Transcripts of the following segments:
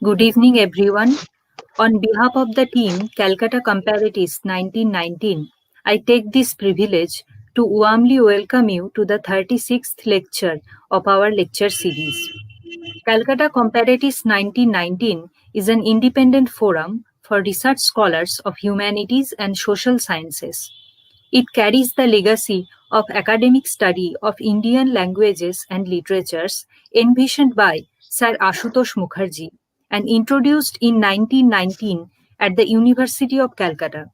Good evening, everyone. On behalf of the team Calcutta Comparatists 1919, I take this privilege to warmly welcome you to the 36th lecture of our lecture series. Calcutta Comparatists 1919 is an independent forum for research scholars of humanities and social sciences. It carries the legacy of academic study of Indian languages and literatures envisioned by Sir Ashutosh Mukherjee and introduced in 1919 at the University of Calcutta.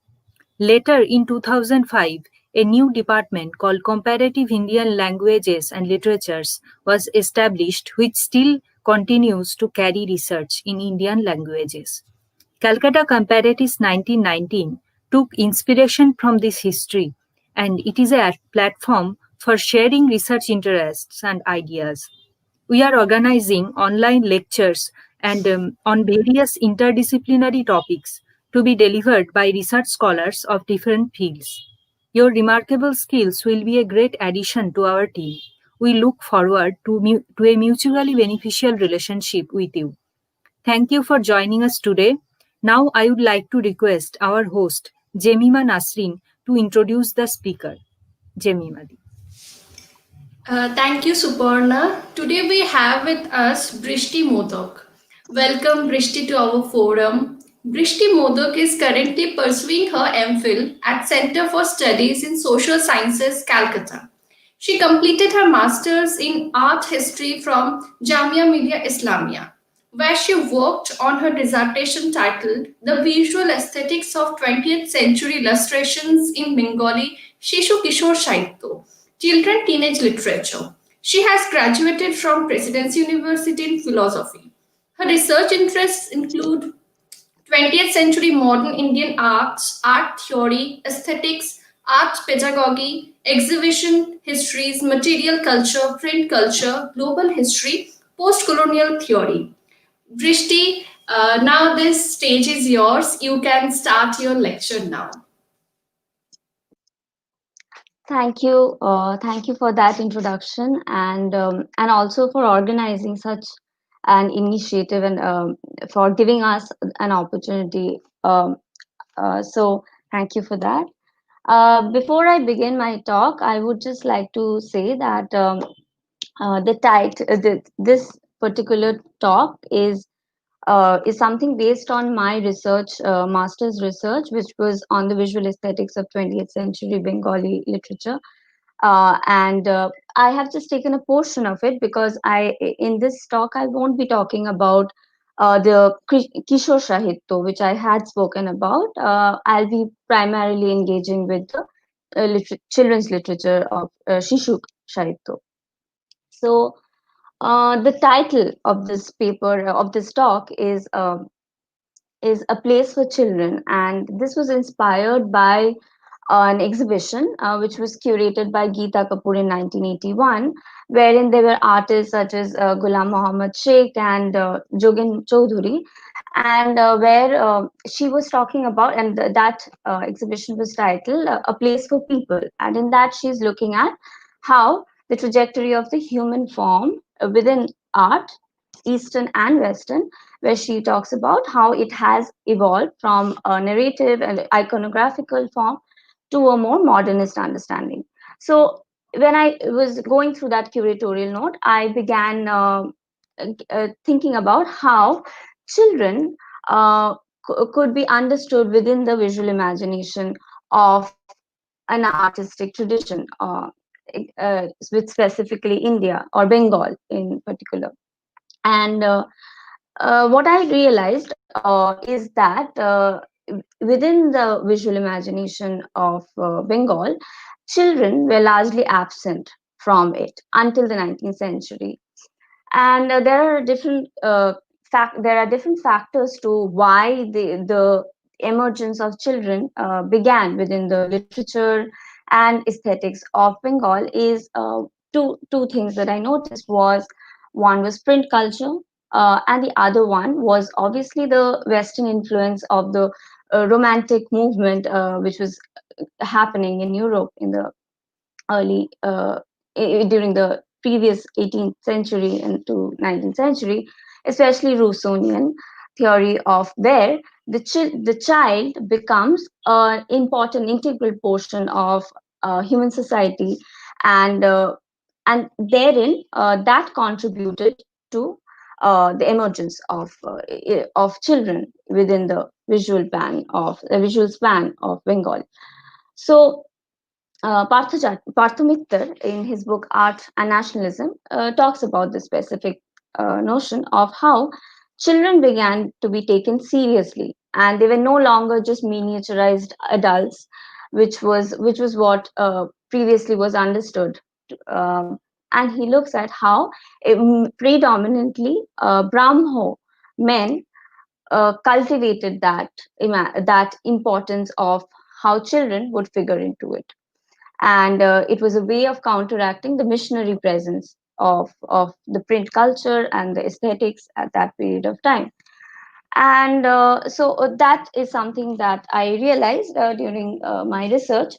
Later, in 2005, a new department called Comparative Indian Languages and Literatures was established, which still continues to carry research in Indian languages. Calcutta Comparatives 1919 took inspiration from this history, and it is a platform for sharing research interests and ideas. We are organizing online lectures and on various interdisciplinary topics to be delivered by research scholars of different fields. Your remarkable skills will be a great addition to our team. We look forward to a mutually beneficial relationship with you. Thank you for joining us today. Now, I would like to request our host, Jemima Nasrin, to introduce the speaker. Jemima. Thank you, Suparna. Today we have with us Brishti Modak. Welcome, Brishti, to our forum. Brishti Modak is currently pursuing her MPhil at Center for Studies in Social Sciences, Calcutta. She completed her master's in art history from Jamia Millia Islamia, where she worked on her dissertation titled The Visual Aesthetics of 20th Century Illustrations in Bengali Shishu Kishore Sahitya, Children Teenage Literature. She has graduated from Presidency University in Philosophy. Her research interests include 20th century modern Indian arts, art theory, aesthetics, art pedagogy, exhibition histories, material culture, print culture, global history, post colonial theory. Brishti, now this stage is yours. You can start your lecture now. Thank you for that introduction, and also for organizing such an initiative and for giving us an opportunity. So thank you for that. Before I begin my talk, I would just like to say that this particular talk is something based on my research, master's research, which was on the visual aesthetics of 20th century Bengali literature. And I have just taken a portion of it because in this talk, I won't be talking about the Kishore Sahitya, which I had spoken about. I'll be primarily engaging with the children's literature of Shishu Sahitya. So, the title of this paper of this talk is A Place for Children, and this was inspired by an exhibition which was curated by Geeta Kapoor in 1981, wherein there were artists such as Ghulam Mohammad Sheikh and Jogin Chaudhuri, and where she was talking about, and that exhibition was titled A Place for People, and in that she's looking at how the trajectory of the human form within art, Eastern and Western, where she talks about how it has evolved from a narrative and iconographical form to a more modernist understanding. So when I was going through that curatorial note, I began thinking about how children could be understood within the visual imagination of an artistic tradition, with specifically India or Bengal in particular. And what I realized is that within the visual imagination of Bengal, children were largely absent from it until the 19th century. And there are different factors to why the emergence of children began within the literature and aesthetics of Bengal. Is two things that I noticed was, one was print culture, and the other one was obviously the Western influence of the romantic movement, which was happening in Europe in the early during the previous 18th century and to 19th century, especially Rousseauian. theory of where the child becomes an important integral portion of human society, and therein that contributed to the emergence of children within the visual span of Bengal. So Partha Mittal, in his book Art and Nationalism, talks about the specific notion of how children began to be taken seriously, and they were no longer just miniaturized adults, which was what previously was understood. Um, and he looks at how predominantly Brahmo men cultivated that importance of how children would figure into it, and it was a way of counteracting the missionary presence of the print culture and the aesthetics at that period of time. And that is something that I realized during my research,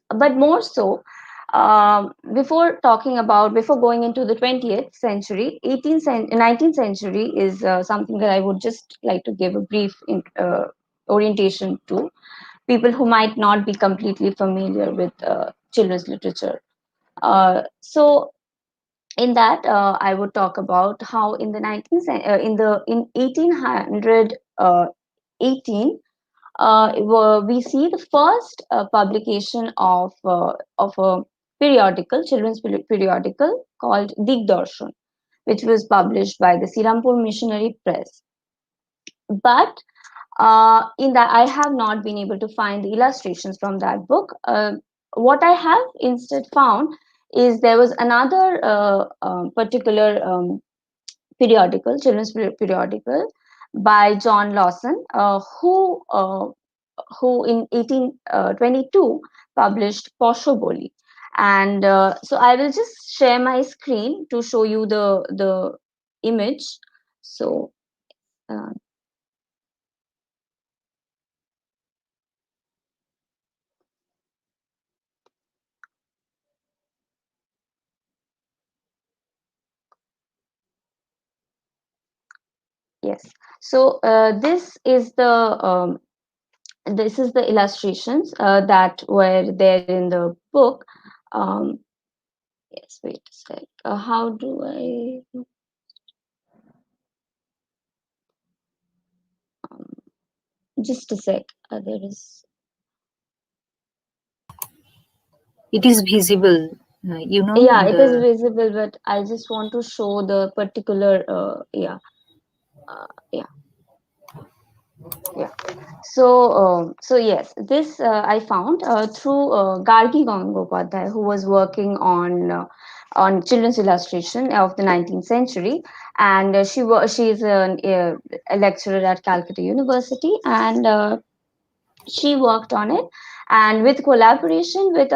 but more so before going into the 20th century. 19th century is something that I would just like to give a brief orientation to people who might not be completely familiar with children's literature. So in that, I would talk about how in the 19th in 1818, we see the first publication of a children's periodical called Digdarshan, which was published by the Sirampur Missionary Press. But in that, I have not been able to find the illustrations from that book. What I have instead found is there was another particular children's periodical by John Lawson, who in 1822 published Poshoboli. And so I will just share my screen to show you the image. So uh, yes, so this is the illustrations that were there in the book. Um, yes, wait a sec. How do I? Um, just a sec. There is. It is visible, Yeah, it is the visible, but I just want to show the particular. Yeah, yeah, yeah. So yes, this I found through Gargi Gangopadhyay, who was working on children's illustration of the 19th century, and she is a lecturer at Calcutta University, and she worked on it, and with collaboration with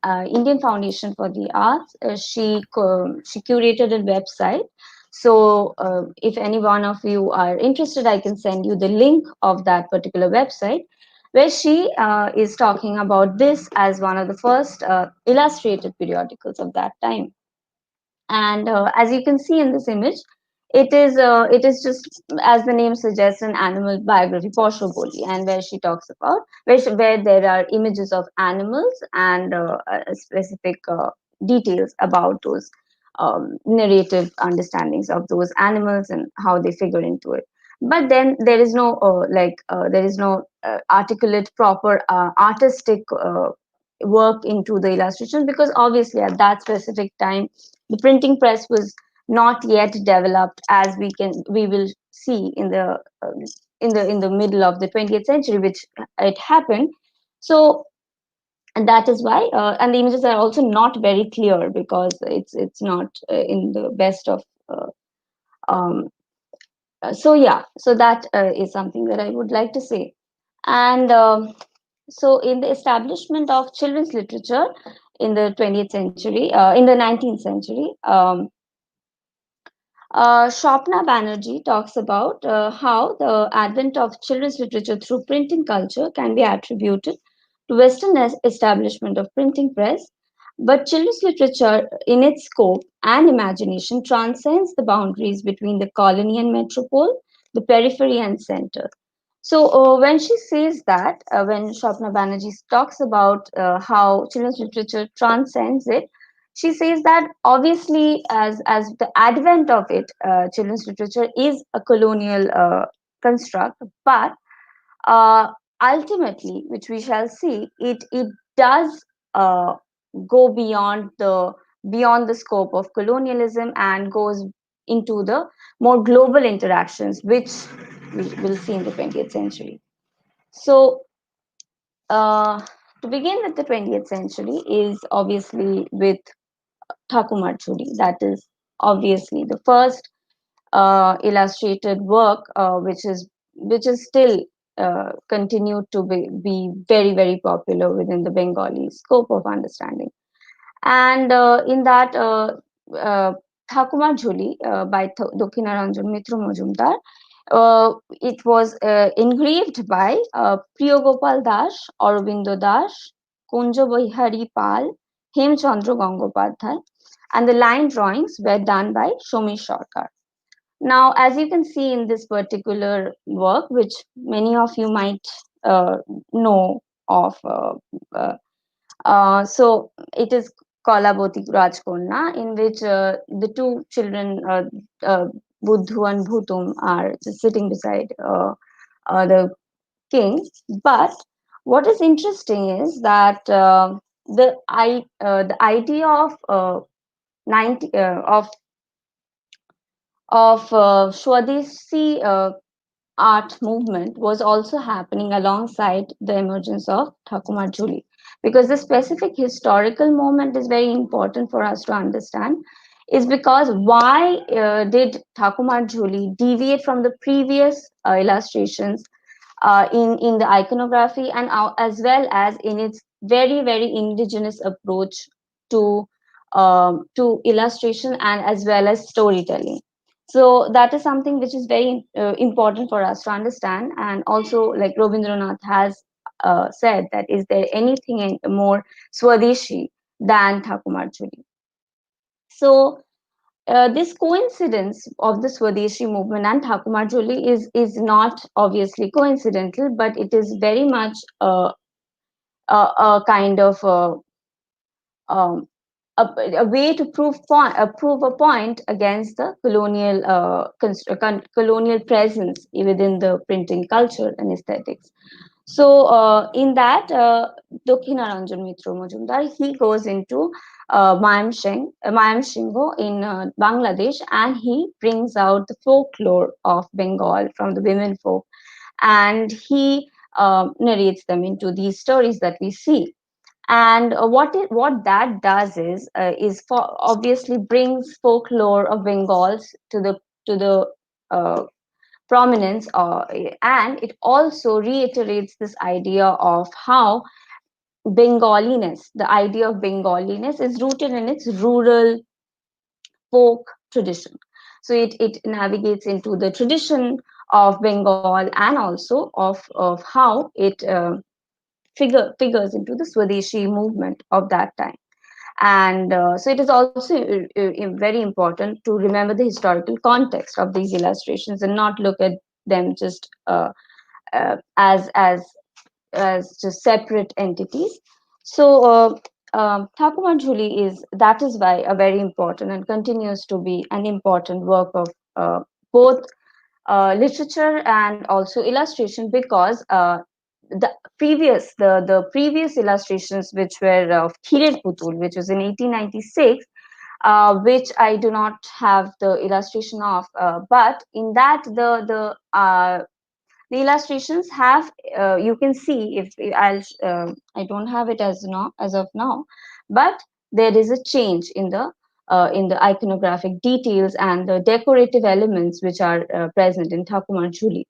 Indian Foundation for the Arts, she curated a website. So if any one of you are interested, I can send you the link of that particular website, where she is talking about this as one of the first illustrated periodicals of that time. And as you can see in this image, it is just, as the name suggests, an animal biography, Posho Boli, and where she talks about where there are images of animals and specific details about those narrative understandings of those animals and how they figure into it. But then there is no articulate, proper artistic work into the illustrations, because obviously at that specific time the printing press was not yet developed, as we will see in the middle of the 20th century, which it happened. So, and that is why, and the images are also not very clear, because it's not in the best of um, so yeah, so that is something that I would like to say. And so in the establishment of children's literature in the 20th century, in the 19th century, Shopna Banerjee talks about how the advent of children's literature through printing culture can be attributed to Western establishment of printing press, but children's literature, in its scope and imagination, transcends the boundaries between the colony and metropole, the periphery and center. So when she says that, when Shwapna Banerjee talks about how children's literature transcends it, she says that obviously, as the advent of it, children's literature is a colonial construct, but uh, ultimately, which we shall see, it does uh, go beyond the scope of colonialism and goes into the more global interactions, which we will see in the 20th century. So, uh, to begin with, the 20th century is obviously with Thakumar Chudi. That is obviously the first illustrated work, which is still continued to be very very popular within the Bengali scope of understanding. And in that Thakumar Jhuli by Dakkinaranjan Mitra Majumdar, it was engraved by Priyogopal Das, Aurobindo Das, Kunja Bihari Pal, Hemchandra Gangopadhyay, and the line drawings were done by Shomi Sarkar. Now, as you can see in this particular work, which many of you might uh, know of, so it is Kalaboti Rajkonna, in which the two children, uh, Buddhu and Bhutum, are just sitting beside the king. But what is interesting is that the idea of 90 of Swadeshi art movement was also happening alongside the emergence of Thakumar Jhuli. Because the specific historical moment is very important for us to understand, is because why did Thakumar Jhuli deviate from the previous illustrations in the iconography and as well as in its very very indigenous approach to illustration and as well as storytelling. So that is something which is very important for us to understand. And also, like Rabindranath has said, that is there anything more Swadeshi than Thakumar Chudi? So this coincidence of the Swadeshi movement and Thakumar Jhuli is not obviously coincidental, but it is very much a kind of um, a way to prove a point against the colonial presence within the printing culture and aesthetics. So in that, Dakkinaranjan Mitra Majumdar, he goes into Mayamshingo in Bangladesh, and he brings out the folklore of Bengal from the women folk, and he narrates them into these stories that we see. And what that does is for obviously brings folklore of Bengals to the prominence, and it also reiterates this idea of how Bengaliness, the idea of Bengaliness, is rooted in its rural folk tradition. So it navigates into the tradition of Bengal and also of how it figures into the Swadeshi movement of that time. And so it is also very important to remember the historical context of these illustrations and not look at them just as just separate entities. So Thakumar Jhuli is why a very important and continues to be an important work of both literature and also illustration, because the previous illustrations, which were of Khirer Putul, which was in 1896, which I do not have the illustration of, but in that the illustrations have, you can see, if I don't have it as of now, but there is a change in the iconographic details and the decorative elements which are present in Thakumar Jhuli.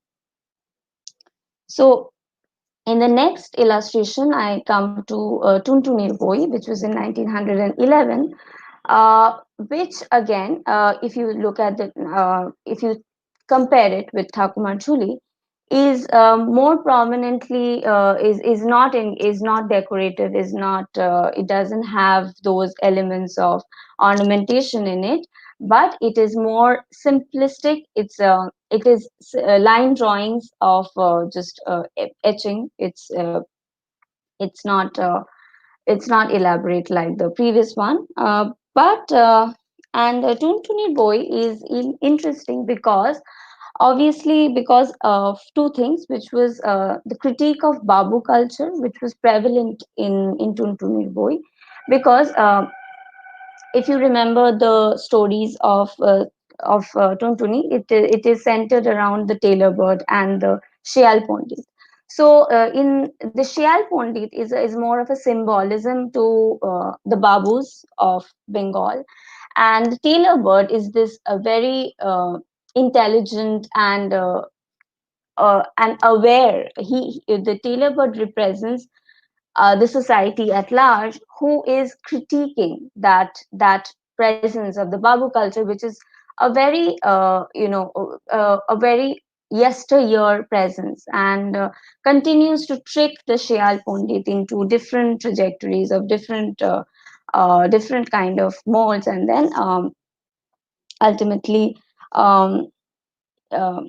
So in the next illustration, I come to Tuntunir Boi, which was in 1911, which again, if you look at if you compare it with Thakumar Jhuli, is more prominently is not decorative, is not it doesn't have those elements of ornamentation in it, but it is more simplistic. It's It is line drawings of just etching. It's it's not elaborate like the previous one. But and Toon Toonie Boy is interesting because obviously because of two things, which was the critique of Babu culture, which was prevalent in Toon Toonie Boy, because if you remember the stories of Tuntuni, it is centered around the tailor bird and the Shial Pondit. So in the Shial Pondit is more of a symbolism to the Babus of Bengal, and the tailor bird is this a very intelligent and aware. The tailor bird represents the society at large, who is critiquing that presence of the Babu culture, which is a very a very yesteryear presence, and continues to trick the Shial Pundit into different trajectories of different kind of molds, and then ultimately um, uh,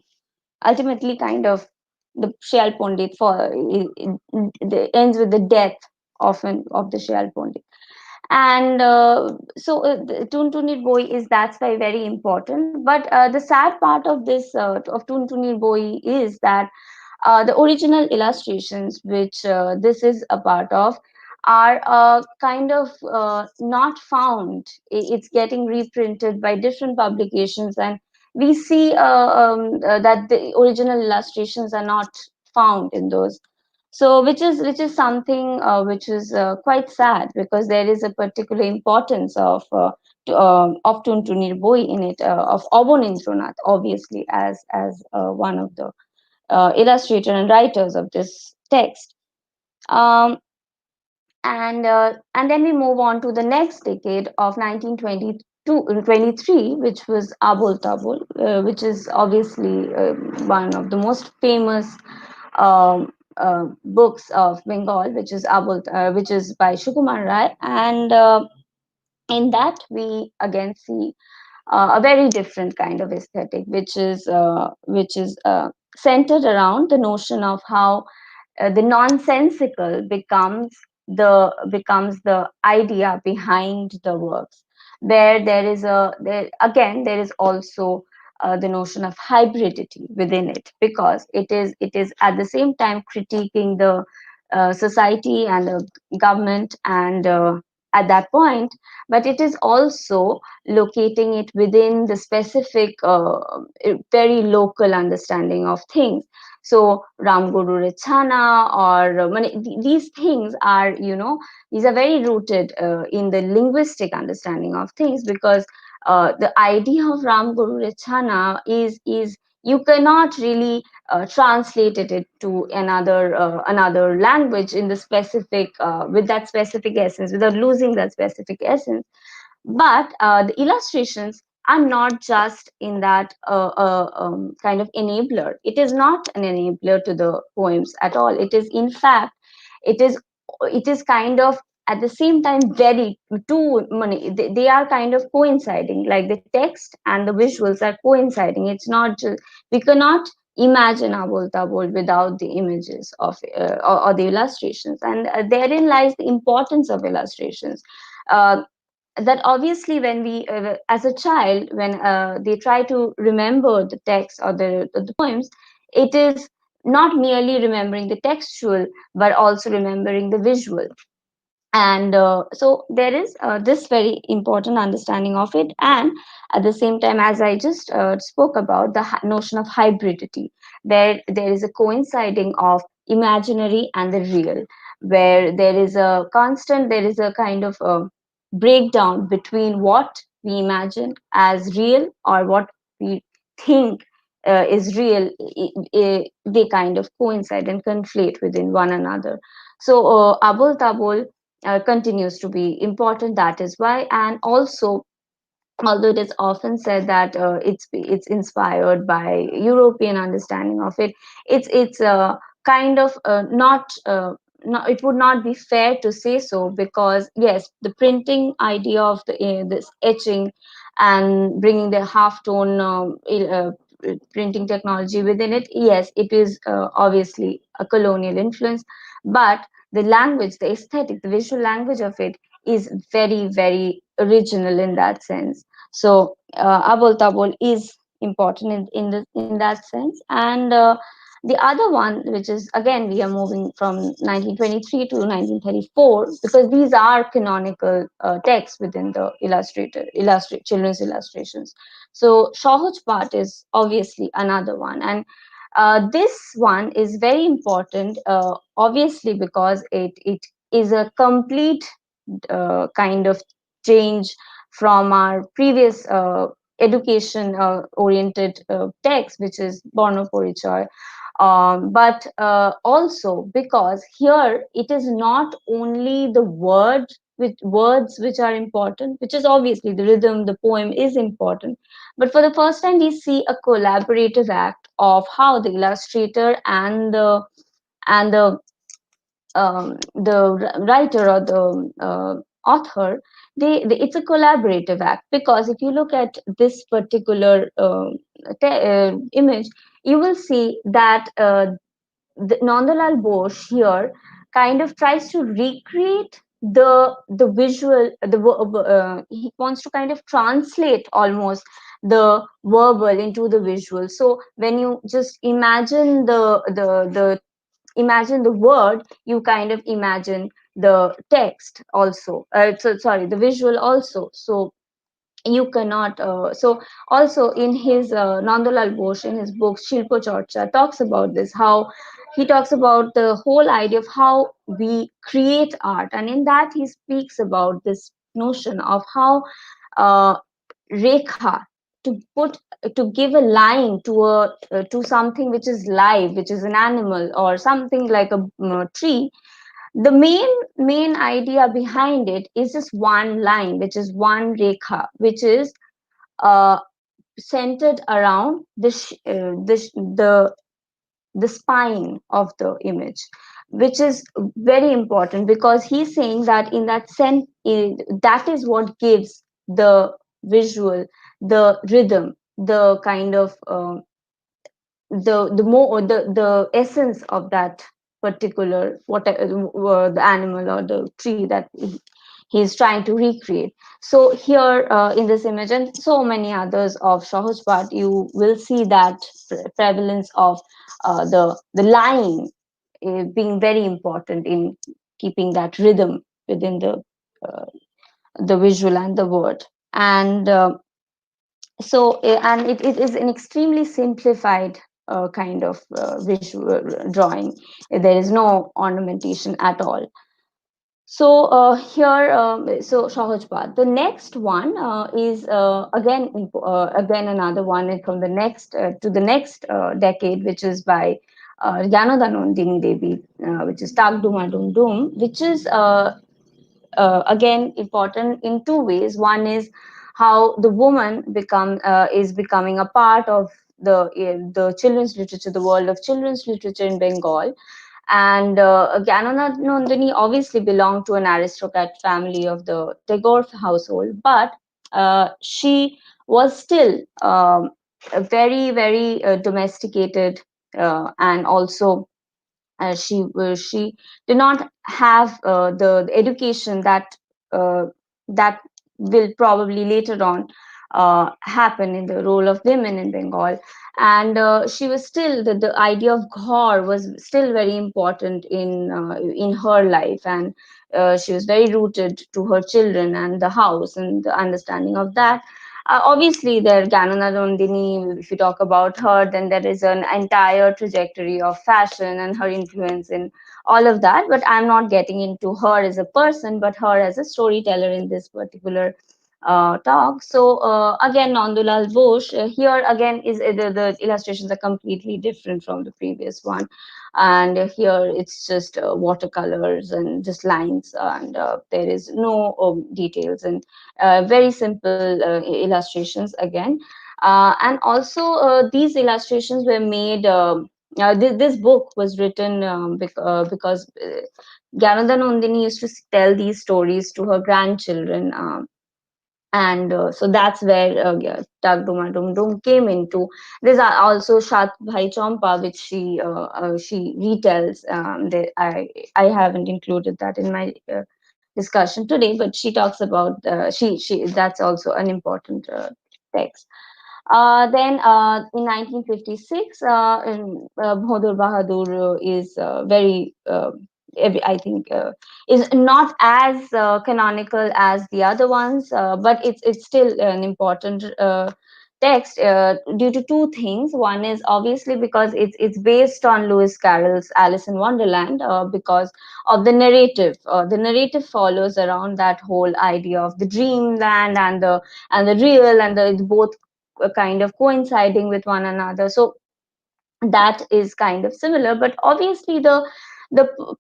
ultimately kind of the Shial Pundit it ends with the death of the Shial Pundit. And so the Toon Toonie Boy is that's why very important. But the sad part of this of Toon Toonie Boy is that the original illustrations, which this is a part of, are kind of not found. It's getting reprinted by different publications, and we see that the original illustrations are not found in those. So, which is something which is quite sad, because there is a particular importance of Tuntunir Boy in it, of Obonindranath, obviously, as one of the illustrator and writers of this text. Um, and then we move on to the next decade of 1923, which was Abul Tabul, which is obviously one of the most famous books of Bengal, which is by Shukumar Rai, and in that we again see a very different kind of aesthetic, which is centered around the notion of how the nonsensical becomes the idea behind the works, where there is also the notion of hybridity within it, because it is at the same time critiquing the society and the government, and at that point, but it is also locating it within the specific very local understanding of things. So Ram Guru Rechana, or these things are, these are very rooted in the linguistic understanding of things, because the idea of Ram Guru Rechana is you cannot really translate it to another language in the specific with that specific essence, without losing that specific essence. But the illustrations are not just in that kind of enabler. It is not an enabler to the poems at all. It is, in fact, it is it is kind of at the same time very two they are kind of coinciding, like the text and the visuals are coinciding. It's not just, we cannot imagine Abul Tabul without the images of or the illustrations, and therein lies the importance of illustrations. Uh, that obviously when we as a child, when they try to remember the text or the poems, it is not merely remembering the textual, but also remembering the visual. And so there is this very important understanding of it, and at the same time, as I just spoke about the notion of hybridity, where there is a coinciding of imaginary and the real, where there is a kind of breakdown between what we imagine as real, or what we think is real. They kind of coincide and conflate within one another. So Abul Tabul continues to be important. That is why, and also, although it is often said that it's inspired by European understanding of it, it's kind of not, it would not be fair to say so, because yes, the printing idea of this etching and bringing the half tone printing technology within it. Yes, it is obviously a colonial influence, but the language, the aesthetic, the visual language of it is very, very original in that sense. So Abol Tabol is important in that sense. And the other one, which is again we are moving from 1923 to 1934, because these are canonical texts within the children's illustrations. So Shohaj Part is obviously another one, and this one is very important, obviously because it is a complete kind of change from our previous education oriented text, which is Borno Porichoy. But also because here it is not only the words which are important, which is obviously the rhythm, the poem is important, but for the first time we see a collaborative act of how the illustrator and the writer or the author, it's a collaborative act. Because if you look at this particular image, you will see that Nandalal Bose here kind of tries to recreate the visual, he wants to kind of translate almost the verbal into the visual. So when you just imagine the word, you kind of imagine the text also, so sorry, the visual also. So you cannot so also in his Nandalal Bose, in his book Shilpo Charcha, talks about this, how he talks about the whole idea of how we create art. And in that he speaks about this notion of how uh, rekha, to put, to give a line to something which is live, which is an animal or something like a tree. The main idea behind it is just one line, which is one rekha, which is uh, centered around the spine of the image, which is very important, because he's saying that in that sense, that is what gives the visual, the rhythm, the kind of the more the essence of that particular the animal or the tree that he's trying to recreate. So here in this image and so many others of Shahujpat, you will see that prevalence of the line being very important in keeping that rhythm within uh, the visual and the word. And so and it is an extremely simplified kind of visual drawing. There is no ornamentation at all. So here, so Shahajpad. The next one is again another one from the next to the next decade, which is by Jnanadanandini Devi, which is Tak Duma Dum Dum, which is again important in two ways. One is how the woman is becoming a part of the children's literature, the world of children's literature in Bengal. And Gyananath Nandini obviously belonged to an aristocrat family of the Tagore household, but she was still very, very domesticated, and also she did not have the education uh, that will probably later on happen in the role of women in Bengal. And she was still the idea of ghar was still very important in her life, and she was very rooted to her children and the house and the understanding of that. Obviously, there Ganana Nandini, if you talk about her, then there is an entire trajectory of fashion and her influence in all of that. But I'm not getting into her as a person, but her as a storyteller in this particular talk. So again, Nandulal Bose, here again is the illustrations are completely different from the previous one. And here it's just watercolors and just lines, and there is no details, and very simple illustrations again. And also these illustrations were made this book was written because Ganada Nandini used to tell these stories to her grandchildren, And so that's where yeah, Tag Duma Dum Dum came into. There's also Shat Bhai Champa, which she retells. I haven't included that in my discussion today, but she talks about she that's also an important text. Then in 1956, Bhadur Bahadur is very, I think, is not as canonical as the other ones, but it's still an important text due to two things. One is obviously because it's based on Lewis Carroll's Alice in Wonderland, because of the narrative. The narrative follows around that whole idea of the dreamland and the real, and the both kind of coinciding with one another. So that is kind of similar, but obviously the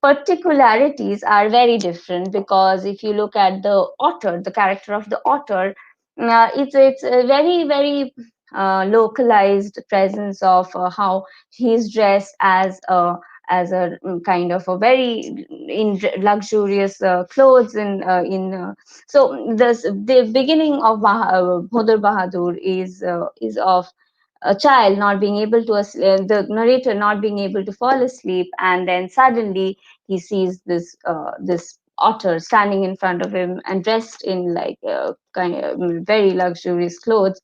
particularities are very different, because if you look at the otter, the character of the otter, it's a very localized presence of how he's dressed as a kind of a very in luxurious clothes so the beginning of Bhodur Bahadur is of a child not being able to the narrator not being able to fall asleep, and then suddenly he sees this otter standing in front of him and dressed in like kind of very luxurious clothes,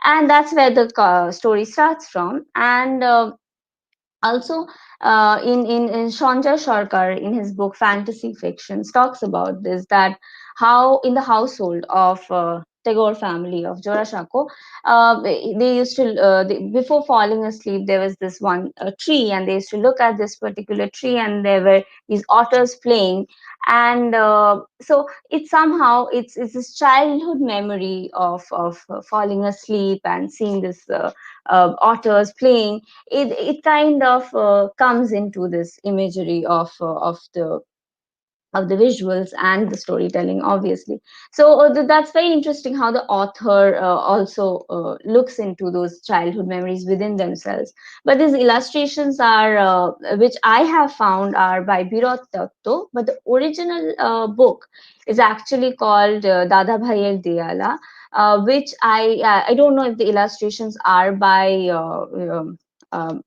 and that's where the story starts from. And also in Shonja Sharkar, in his book Fantasy Fictions, talks about this, that how in the household of Tagore family of Jorashako, they used to before falling asleep there was this one tree, and they used to look at this particular tree, and there were these otters playing. And so it's somehow it's this childhood memory of falling asleep and seeing this otters playing. It kind of comes into this imagery of the visuals and the storytelling, obviously. So that's very interesting how the author also looks into those childhood memories within themselves. But these illustrations are which I have found are by Birot Tatto, but the original book is actually called Dada Bhaiyer Diyala, which I don't know if the illustrations are by um,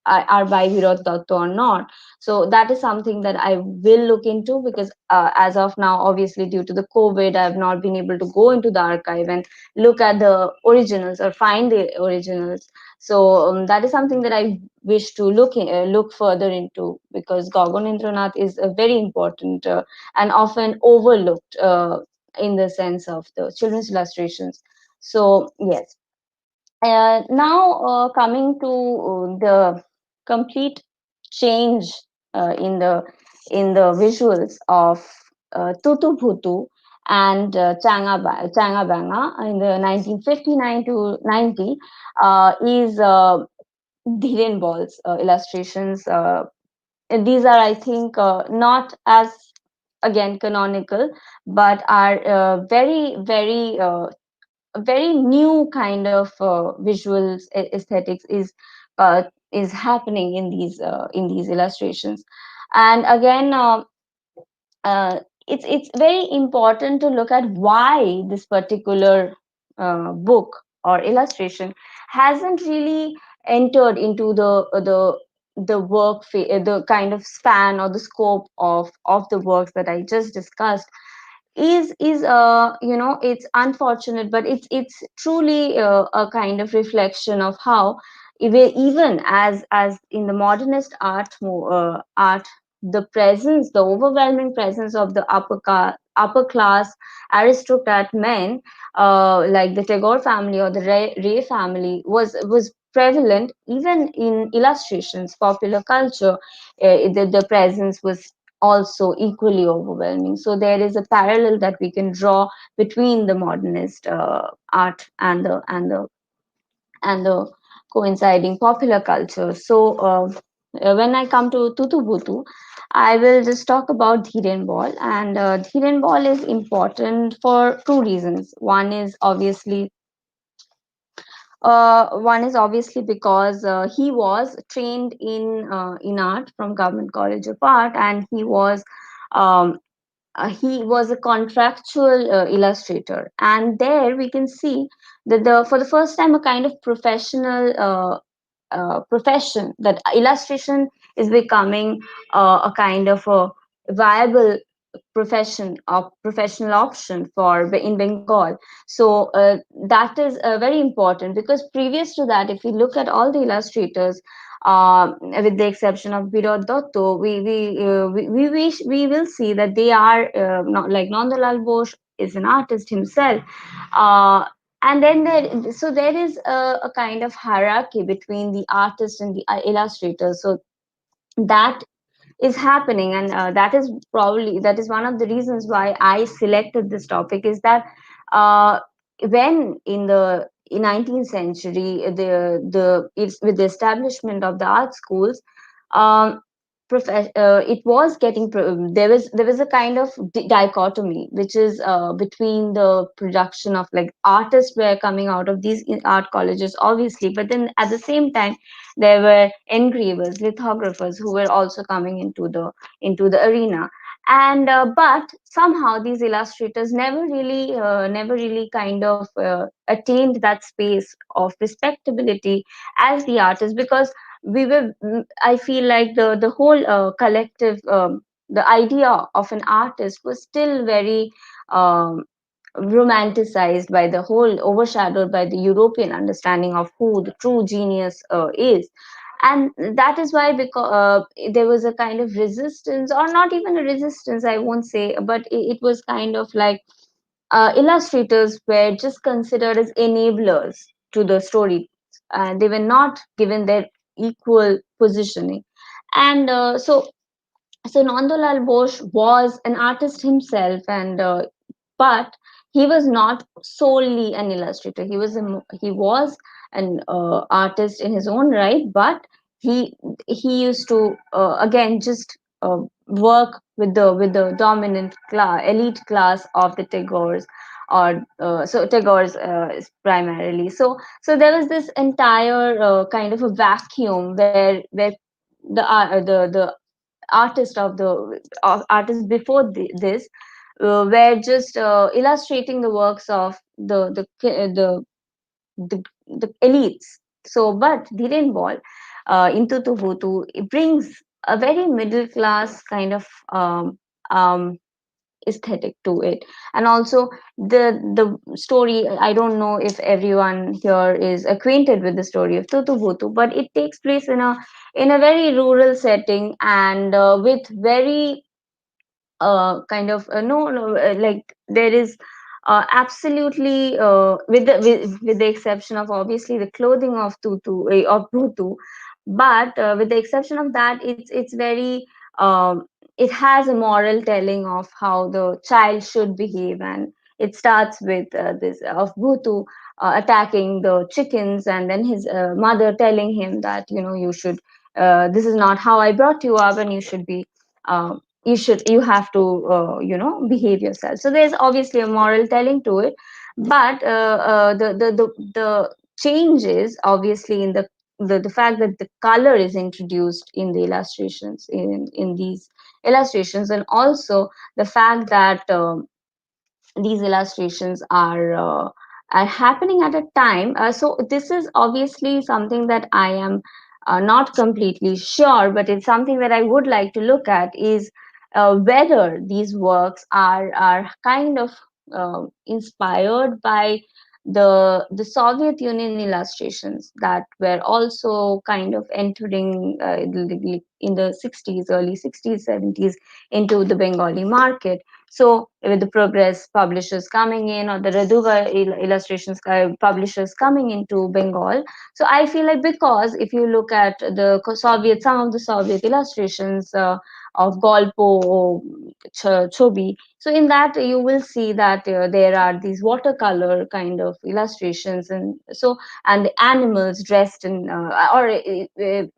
are by Virot Datto or not. So that is something that I will look into, because as of now, obviously due to the COVID, I have not been able to go into the archive and look at the originals or find the originals. So that is something that I wish to look further into, because Gaganendranath is a very important and often overlooked in the sense of the children's illustrations. So yes, now coming to the complete change in the visuals of Tutu Bhutu and Changa Banga in the 1959 to 90 is Dhiren Ball's illustrations. These are, I think, not as again canonical, but are very new kind of visuals aesthetics uh, is happening in these illustrations. And again, it's very important to look at why this particular book or illustration hasn't really entered into the the kind of span or the scope of the works that I just discussed. Is it's unfortunate, but it's truly a kind of reflection of how even as in the modernist art, the presence, the overwhelming presence of the upper class aristocrat men, like the Tagore family or the Ray family, was prevalent even in illustrations, popular culture. The presence was also equally overwhelming. So there is a parallel that we can draw between the modernist art and the coinciding popular culture. So when I come to Tutu Butu, I will just talk about Dhiren Ball. And Dhiren Ball is important for two reasons. One is obviously because he was trained in art from Government College of Art, and he was um, he was a contractual illustrator, and there we can see that the for the first time a kind of professional profession, that illustration is becoming a kind of a viable profession or professional option for in Bengal. So that is very important, because previous to that, if we look at all the illustrators, with the exception of Birod Dotto, we will see that they are not like Nandalal Bose is an artist himself. And then there is a kind of hierarchy between the artist and the illustrator. So that is happening, and that is one of the reasons why I selected this topic, is that uh, when in the 19th century, it's with the establishment of the art schools, um, it was getting there was a kind of dichotomy, which is between the production of, like, artists were coming out of these art colleges, obviously, but then at the same time there were engravers, lithographers, who were also coming into the arena. And but somehow these illustrators never really kind of attained that space of respectability as the artists, because I feel like the whole collective, the idea of an artist was still very um, romanticized by the whole, overshadowed by the European understanding of who the true genius is. And that is why, because there was a kind of resistance, or not even a resistance, I won't say, but it was kind of like illustrators were just considered as enablers to the story, and they were not given their equal positioning. And so Nandalal Bose was an artist himself, and but he was not solely an illustrator. He was an artist in his own right, but he he used to again just work with the dominant class, elite class of the Tagores, or so Tagores primarily. So there was this entire kind of a vacuum where the artist of the artists before this were just illustrating the works of the elites. So, but Dhiren Ball in Tutu it brings a very middle class kind of um, aesthetic to it. And also the story, I don't know if everyone here is acquainted with the story of Tutu, but it takes place in a very rural setting, and with very kind of like there is absolutely with the exception of obviously the clothing of Tutu, but with the exception of that, it's very it has a moral telling of how the child should behave. And it starts with this of Bhutu attacking the chickens, and then his mother telling him that, you should this is not how I brought you up, and you should be you have to behave yourself. So there's obviously a moral telling to it, but the change is obviously in the fact that the color is introduced in the illustrations, in these illustrations, and also the fact that these illustrations are happening at a time. So this is obviously something that I am not completely sure, but it's something that I would like to look at, is whether these works are kind of inspired by the Soviet Union illustrations that were also kind of entering in the 60s, early 60s, 70s, into the Bengali market. So with the Progress publishers coming in, or the Raduga illustrations publishers coming into Bengal, so I feel like, because if you look at some of the Soviet illustrations of Golpo, Chobi, so in that you will see that there are these watercolor kind of illustrations, and the animals dressed in the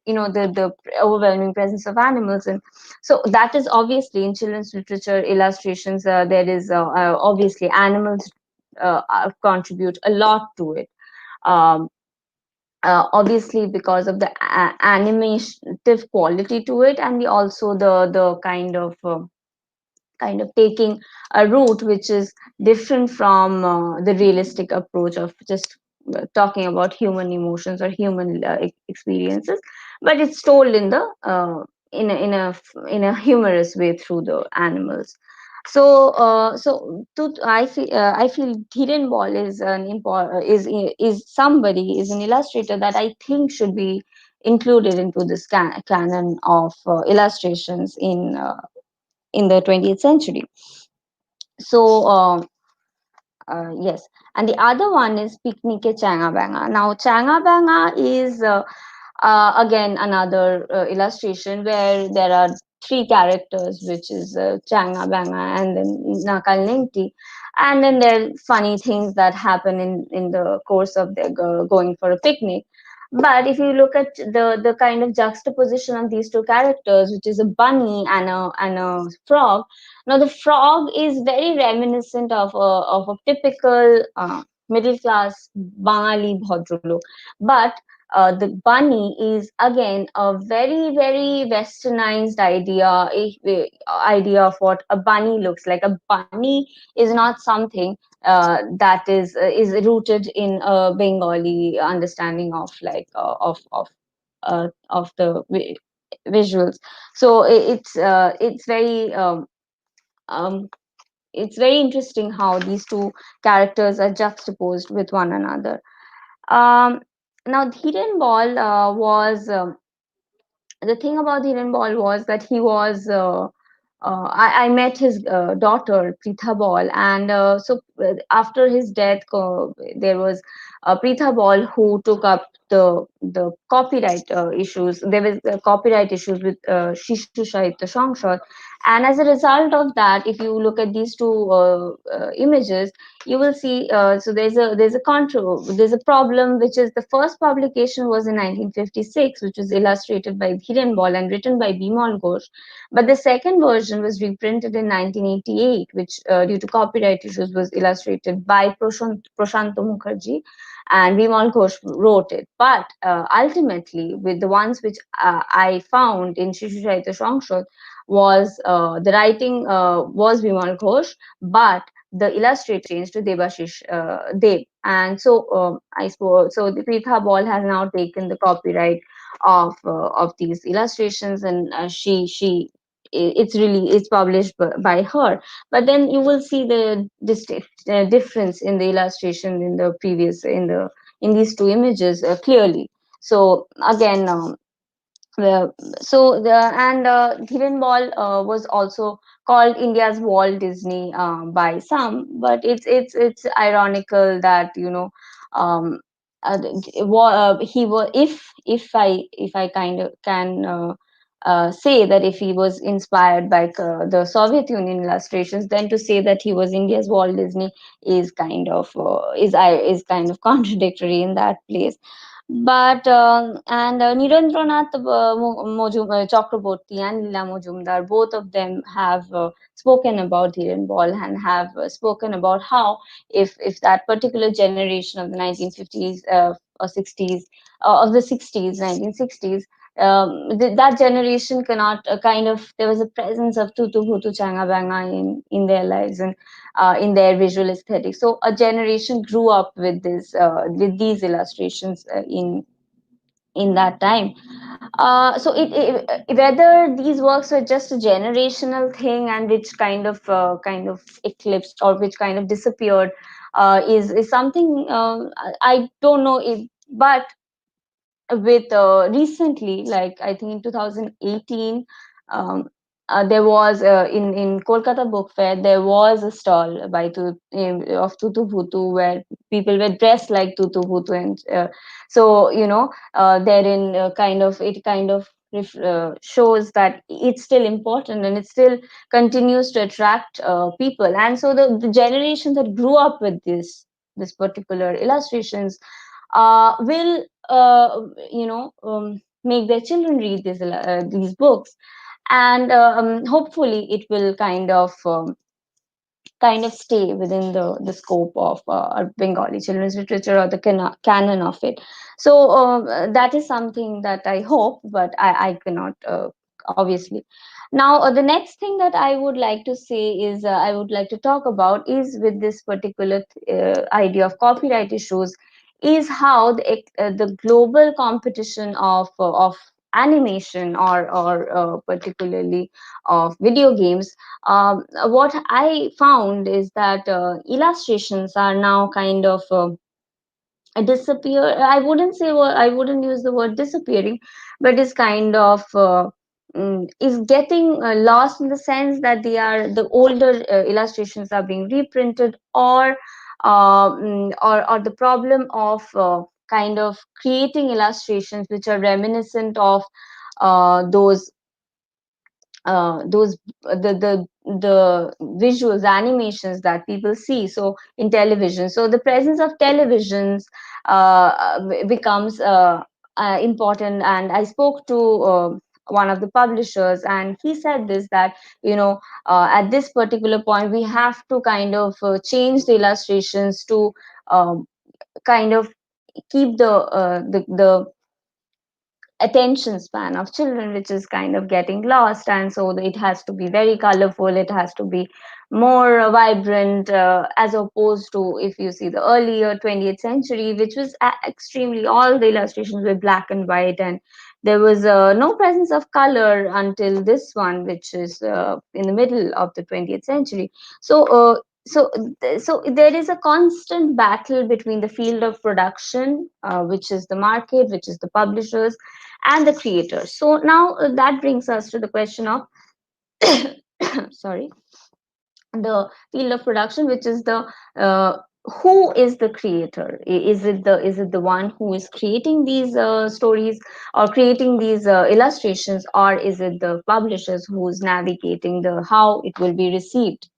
overwhelming presence of animals. And so that is obviously in children's literature illustrations, there is obviously animals contribute a lot to it, um, obviously because of the animative quality to it, and also the kind of kind of taking a route which is different from the realistic approach of just talking about human emotions or human experiences, but it's told in the in a humorous way through the animals. I feel Dhiren Ball is is somebody, is an illustrator that I think should be included into this canon of illustrations in the 20th century. So yes, and the other one is Picnic Changa Banga. Now Changa Banga is again another illustration where there are three characters, which is Changa Banga and then Nakal Ningti, and then there are funny things that happen in the course of their going for a picnic. But if you look at the kind of juxtaposition of these two characters, which is a bunny and a frog, now the frog is very reminiscent of a typical middle class Bangali Bhadralok, but the bunny is again a very westernized idea of what a bunny looks like. A bunny is not something that is rooted in a Bengali understanding of like of the visuals. So um, it's very interesting how these two characters are juxtaposed with one another. um, Now Dhiren Ball was the thing about Dhiren Ball was that he was I met his daughter Pritha Ball, and after his death, there was Pritha Ball who took up the copyright issues. There was copyright issues with Shishu Sahitya Sangshad, and as a result of that, if you look at these two images, you will see. So there's a problem, which is the first publication was in 1956, which was illustrated by Dhiren Ball and written by Bimal Ghosh, but the second version was reprinted in 1988, which, due to copyright issues, was illustrated by Prashant Mukherjee, and Vimal Ghosh wrote it. But ultimately, with the ones which I found in Shishu Sahitya Sangshad, was the writing was Vimal Ghosh, but the illustrator changed to Debashish Dev. And so I suppose so. The Pritha Ball has now taken the copyright of these illustrations, and it's published by her. But then you will see the distinct difference in the illustration in the previous in these two images clearly. So again, well, so the and Dhiren Ball was also called India's Walt Disney by some, but it's ironical that he was, if I kind of can say that if he was inspired by the Soviet Union illustrations, then to say that he was India's Walt Disney is is kind of contradictory in that place. But and Nirendranath Chakraborty and Leela Mojumdar, both of them have spoken about Dhiren Ball and have spoken about how if that particular generation of the 1950s or 60s of the 60s 1960s, that generation cannot there was a presence of tutu hutu changa banga in their lives and in their visual aesthetic. So a generation grew up with this with these illustrations in that time. Whether these works were just a generational thing and which kind of eclipsed or which kind of disappeared is something I don't know if, but with recently, like I think in 2018, um, there was in Kolkata Book Fair there was a stall of Tutu Bhutu where people were dressed like Tutu Bhutu, and so therein it kind of shows that it's still important and it still continues to attract people. And so the generation that grew up with this particular illustrations will make their children read these books, and hopefully it will kind of stay within the scope of Bengali children's literature or the canon of it. So that is something that I hope, but I cannot obviously. Now, the next thing that I would like to say is I would like to talk about is with this particular idea of copyright issues is how the global competition of animation or particularly of video games. What I found is that illustrations are now kind of disappear. I wouldn't say, I wouldn't use the word disappearing, but is kind of is getting lost in the sense that they are the older illustrations are being reprinted, or the problem of kind of creating illustrations which are reminiscent of those the visuals, animations that people see so in television. So the presence of televisions becomes important. And I spoke to one of the publishers, and he said this, that at this particular point we have to kind of change the illustrations to um, kind of keep the attention span of children, which is kind of getting lost. And so it has to be very colorful, it has to be more vibrant, as opposed to if you see the earlier 20th century, which was extremely, all the illustrations were black and white, and there was no presence of color until this one, which is in the middle of the 20th century. So so there is a constant battle between the field of production, which is the market, which is the publishers, and the creators. So now that brings us to the question of sorry, the field of production, which is the who is the creator? Is it the one who is creating these stories or creating these illustrations, or is it the publishers who's navigating the how it will be received?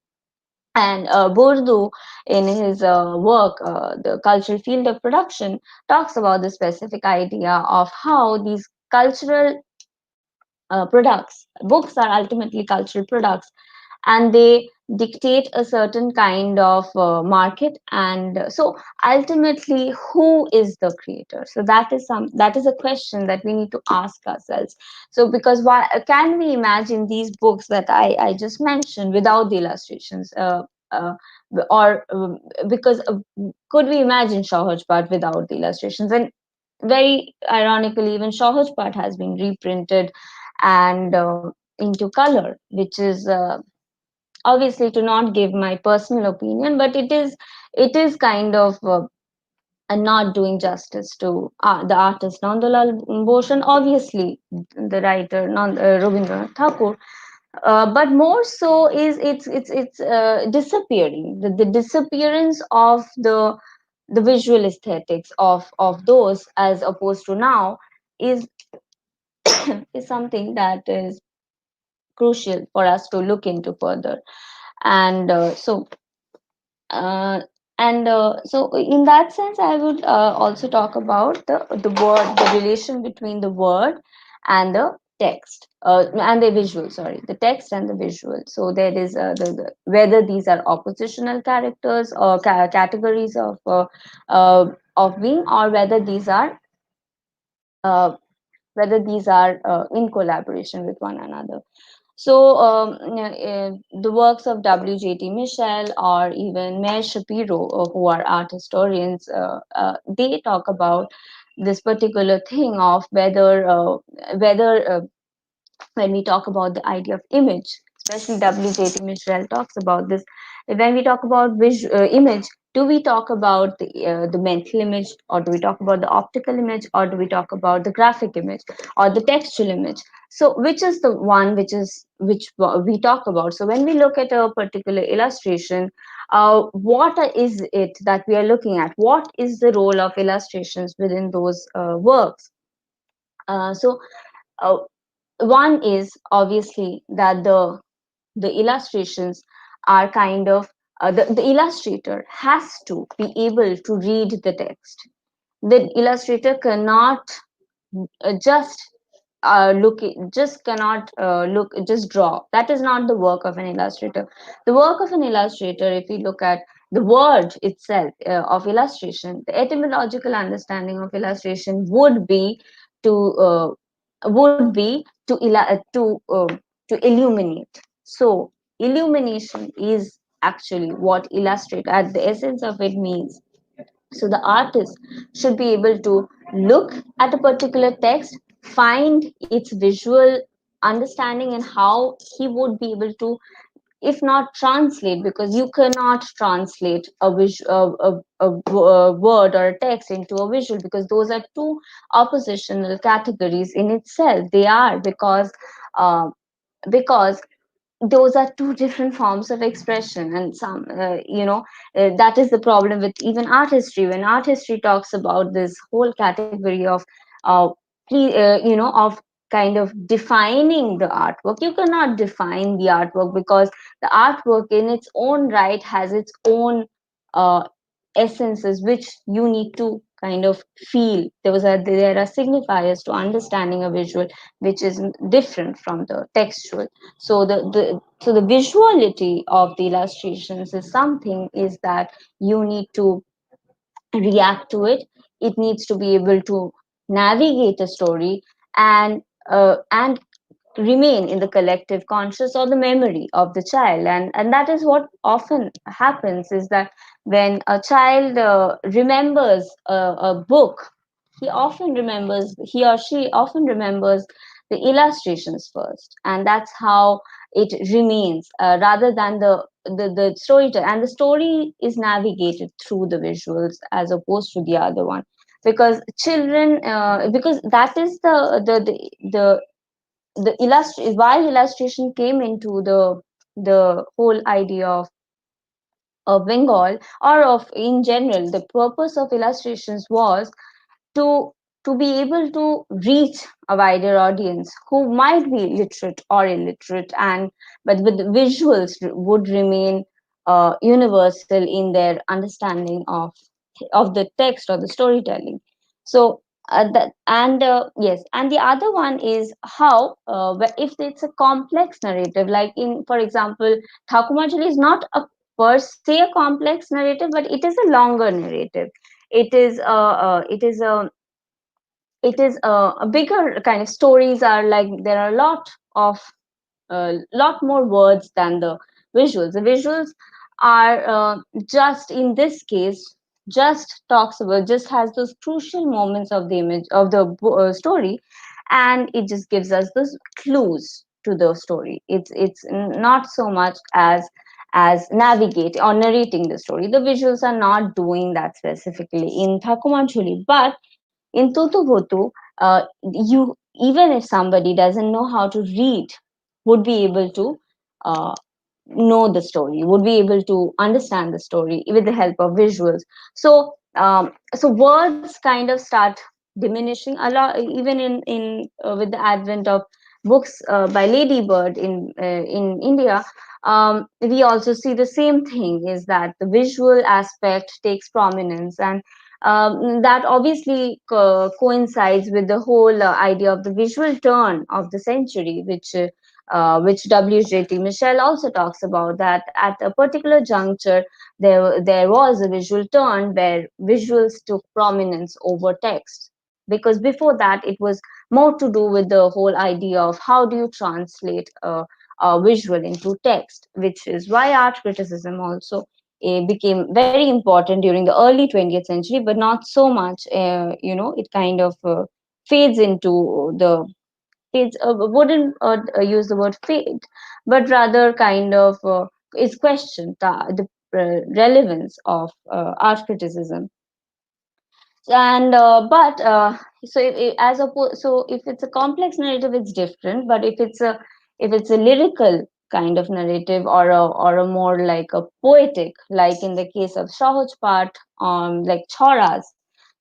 And Bourdieu, in his work, The Cultural Field of Production, talks about the specific idea of how these cultural products, books are ultimately cultural products, and they dictate a certain kind of market. And so ultimately, who is the creator? So that is a question that we need to ask ourselves. So because why can we imagine these books that I just mentioned without the illustrations? Uh, or because could we imagine Shahajpat without the illustrations? And very ironically, even Shahajpat has been reprinted and into color, which is obviously to not give my personal opinion, but it is kind of not doing justice to the artist Nandalal Bose, and obviously the writer Rabindranath Tagore. But more so is it's disappearing. The disappearance of the visual aesthetics of those, as opposed to now, is is something that is crucial for us to look into further. And uh, so in that sense, I would also talk about the relation between the word and the text, and the visual, sorry, the text and the visual. So there is whether these are oppositional characters or categories of being, or uh, whether these are in collaboration with one another. So, the works of W.J.T. Michel or even Meir Shapiro, who are art historians, they talk about this particular thing of whether when we talk about the idea of image, especially W.J.T. Michel talks about this. When we talk about image, do we talk about the mental image, or do we talk about the optical image, or do we talk about the graphic image, or the textual image? So, which is the one which we talk about? So, when we look at a particular illustration, what is it that we are looking at? What is the role of illustrations within those works? So, uh, one is obviously that the illustrations are kind of the illustrator has to be able to read the text. The illustrator cannot just just cannot just draw. That is not the work of an illustrator. The work of an illustrator, if we look at the word itself of illustration, the etymological understanding of illustration would be to to illuminate. So illumination is actually what illustrate at the essence of it means. So the artist should be able to look at a particular text, find its visual understanding and how he would be able to, if not translate, because you cannot translate a word or a text into a visual, because those are two oppositional categories in itself. They are uh, because those are two different forms of expression. And that is the problem with even art history. When art history talks about this whole category of uh, of kind of defining the artwork, you cannot define the artwork, because the artwork in its own right has its own uh, essences which you need to kind of feel. There are signifiers to understanding a visual which is different from the textual. So the visuality of the illustrations is something is that you need to react to it. It needs to be able to navigate a story and remain in the collective conscious or the memory of the child. And that is what often happens, is that when a child remembers a book, he or she often remembers the illustrations first, and that's how it remains, rather than the storyteller. And the story is navigated through the visuals as opposed to the other one, because children, because that is the while illustration came into the whole idea of Bengal, or of in general, the purpose of illustrations was to to be able to reach a wider audience who might be literate or illiterate, and but with the visuals would remain universal in their understanding of the text or the storytelling. So yes, and the other one is how, if it's a complex narrative, like in, for example, Thakumarjali is not a per se a complex narrative, but it is a longer narrative. It is a bigger kind of stories, are like there are a lot of lot more words than the visuals. The visuals are just in this case just talks about, just has those crucial moments of the image of the story, and it just gives us those clues to the story. It's not so much as navigate or narrating the story. The visuals are not doing that specifically in Thakumanchuli, but in Tutu, you, even if somebody doesn't know how to read, would be able to uh, know the story, would be able to understand the story with the help of visuals. So words kind of start diminishing a lot, even in with the advent of books by Lady Bird in India. We also see the same thing, is that the visual aspect takes prominence, and that obviously coincides with the whole idea of the visual turn of the century, which W.J.T. Michel also talks about, that at a particular juncture there was a visual turn where visuals took prominence over text, because before that it was more to do with the whole idea of how do you translate a visual into text, which is why art criticism also became very important during the early 20th century, but not so much. It kind of fades into the fades. Wouldn't use the word fade, but rather kind of is questioned the relevance of art criticism. And but so so if it's a complex narrative, it's different. But if it's a lyrical kind of narrative, or a more like a poetic, like in the case of Sahaj Path, like choras,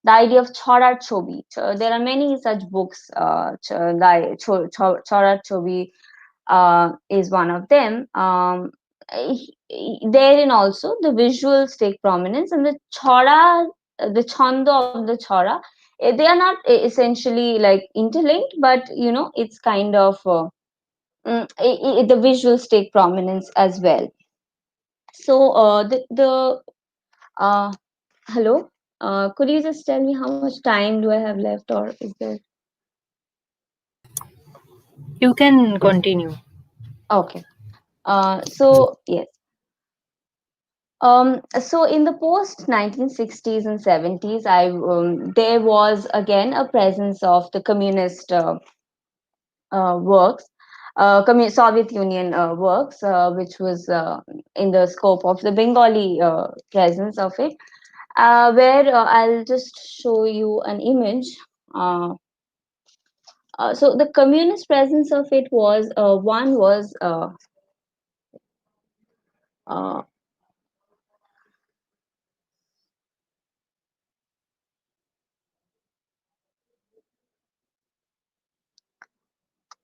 the idea of chora chobi. There are many such books, like chora chobi is one of them. Therein also the visuals take prominence, and the chanda of the chora, they are not essentially like interlinked, but it's kind of the visuals take prominence as well. So the uh, hello, could you just tell me how much time do I have left, or is there? You can continue. Okay. So yes. So in the post 1960s and 70s, there was again a presence of the communist works, Soviet Union works, which was in the scope of the Bengali presence of it, where I'll just show you an image. Uh, so the communist presence of it was one was uh,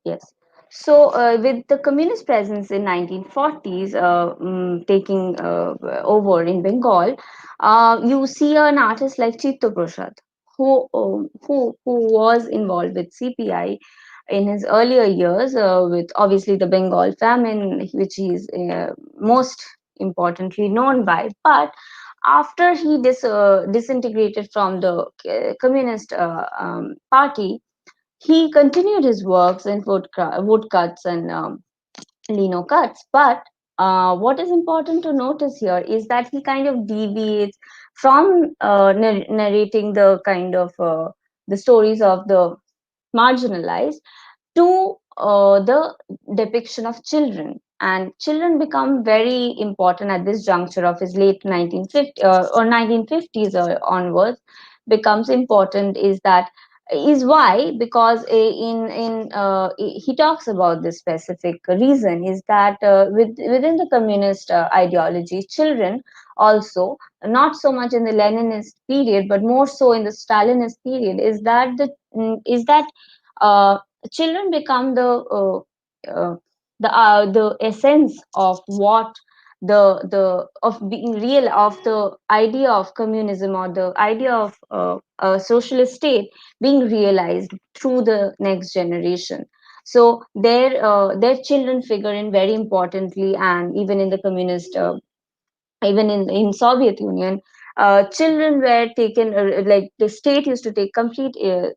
Yes. So, with the communist presence in 1940s taking over in Bengal, you see an artist like Chitta Prasad, who was involved with CPI in his earlier years, with obviously the Bengal famine, which he is most importantly known by. But after he disintegrated from the communist party, he continued his works in woodcuts and lino cuts. But what is important to notice here is that he kind of deviates from narrating the kind of the stories of the marginalized to the depiction of children. And children become very important at this juncture of his late 1950 or 1950s or onwards. Becomes important is that is why, because he talks about this specific reason is that within the communist ideology, children also, not so much in the Leninist period but more so in the Stalinist period, is that uh, children become the essence of what the of being real, of the idea of communism or the idea of a socialist state being realized through the next generation. So their children figure in very importantly, and even in the communist even in Soviet Union, children were taken, like the state used to take complete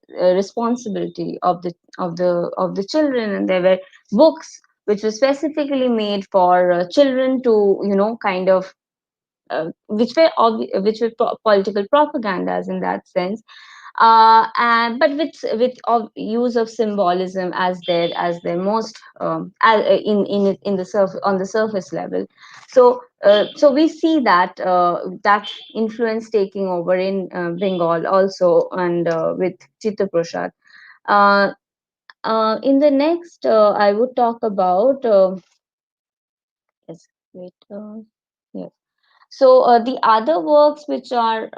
responsibility of the children, and there were books which were specifically made for children to, kind of which were political propagandas in that sense, and but with of use of symbolism as their most in the on the surface level. So we see that that influence taking over in Bengal also, and with Chitta Prasad. Uh, in the next, I would talk about yes, wait, yes. So the other works which are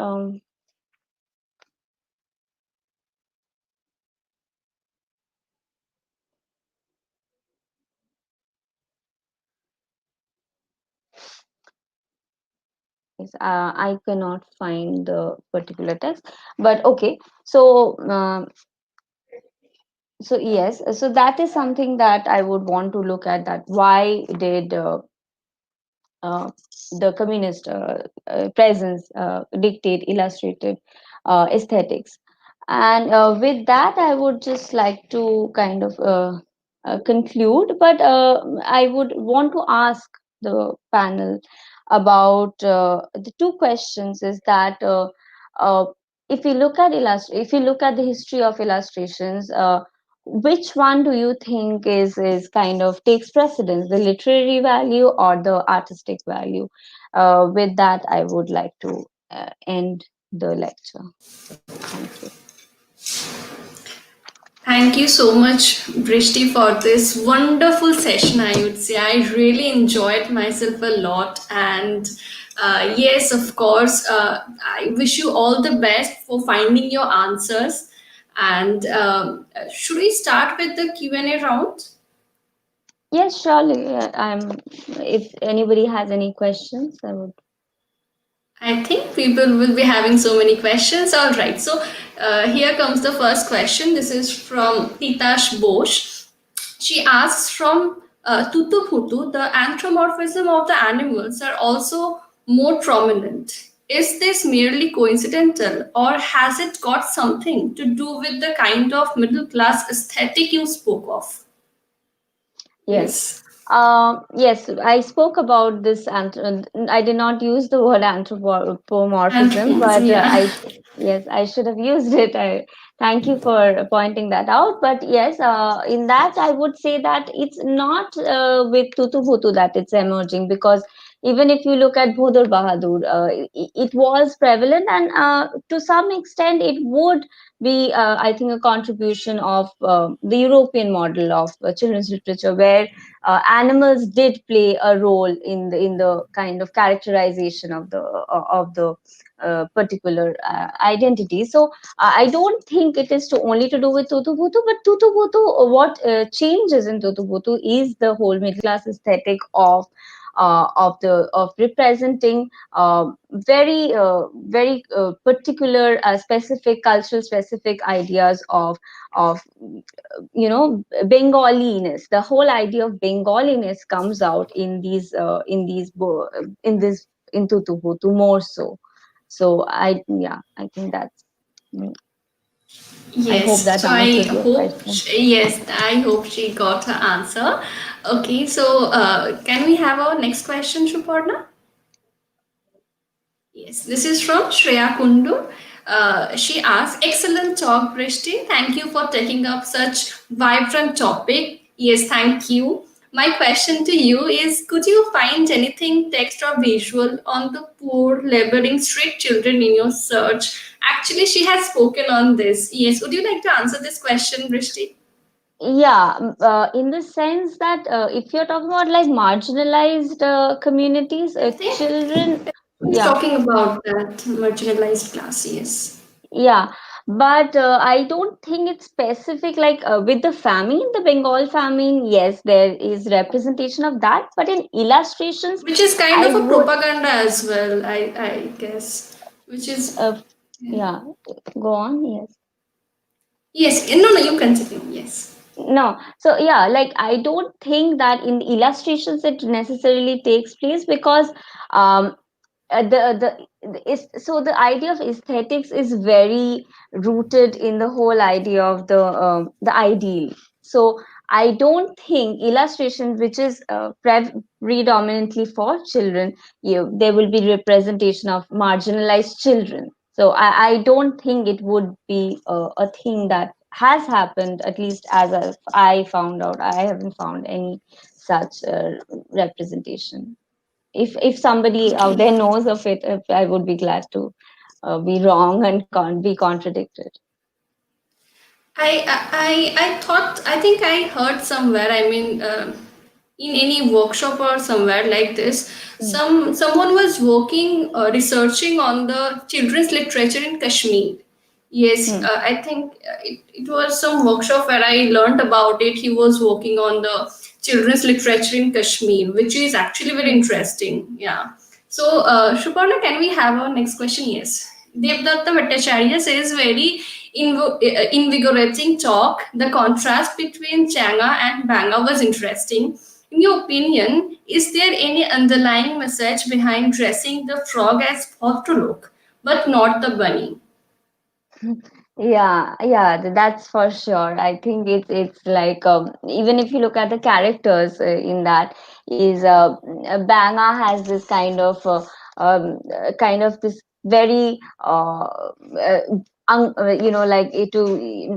yes, I cannot find the particular text, but okay. So, yes, so that is something that I would want to look at. That why did uh, the communist presence dictate illustrated aesthetics? And with that, I would just like to kind of conclude, but I would want to ask the panel about the two questions. Is that uh, if you look at if you look at the history of illustrations, which one do you think is kind of takes precedence, the literary value or the artistic value? With that, I would like to end the lecture. Thank you. Thank you so much, Brishti, for this wonderful session. I would say I really enjoyed myself a lot, and yes, of course, I wish you all the best for finding your answers. And should we start with the Q&A round? Yes, surely. If anybody has any questions, I would. I think people will be having so many questions. All right. So here comes the first question. This is from Titash Bosch. She asks from Tutu Putu, the anthropomorphism of the animals are also more prominent. Is this merely coincidental, or has it got something to do with the kind of middle class aesthetic you spoke of? Yes. Yes. Yes, I spoke about this. I did not use the word anthropomorphism, Anthropomorphism, but yeah. yes, I should have used it. Thank you for pointing that out. But yes, in that, I would say that it's not with Tutu Bhutu that it's emerging, because even if you look at Bhodur Bahadur, it was prevalent, and to some extent, it would be, I think, a contribution of the European model of children's literature, where animals did play a role in the kind of characterization of the particular identity. So I don't think it is to only to do with Tutu Bhutu, but Tutu Bhutu, what changes in Tutu Bhutu is the whole middle class aesthetic of representing very particular specific cultural specific ideas of Bengaliness. The whole idea of Bengaliness comes out in Tutu Bhutu more so. So I think that's. mm, I hope Yes, that so I answers your hope, question. yes, I hope she got her answer. Okay, so can we have our next question, Shuparna? Yes, this is from Shreya Kundu. She asks, excellent talk, Brishti. Thank you for taking up such vibrant topic. Yes, thank you. My question to you is, could you find anything text or visual on the poor laboring street children in your search? Actually, she has spoken on this. Yes, would you like to answer this question, Brishti? Yeah, in the sense that if you're talking about like marginalized communities, I think children, he's yeah, talking about that marginalized class, yes. yeah, but I don't think it's specific. Like with the famine, the Bengal famine, yes, there is representation of that. But in illustrations, Which is kind I of a would, propaganda as well, I guess. Which is, uh, yeah. yeah, go on. Yes. Yes, no, no, you continue. Yes. No, so yeah, like I don't think that in the illustrations it necessarily takes place, because um, so the idea of aesthetics is very rooted in the whole idea of the ideal. So I don't think illustration, which is predominantly for children, there will be representation of marginalized children. So I don't think it would be a thing that has happened, at least as I found out. I haven't found any such representation. If somebody out Okay. there knows of it, I would be glad to be wrong and be contradicted. I thought, I think I heard somewhere, I mean, in any workshop or somewhere like this, Mm, someone was working, researching on the children's literature in Kashmir. Yes, mm, I think it was some workshop where I learned about it. He was working on the children's literature in Kashmir, which is actually very mm. interesting. Yeah. So, Shuparna, can we have our next question? Yes. Devdatta Bhattacharya says, very invigorating talk. The contrast between Changa and Banga was interesting. In your opinion, is there any underlying message behind dressing the frog as Bhadralok, but not the bunny? Yeah, that's for sure. I think it's like even if you look at the characters in that, is Banga has this kind of this very like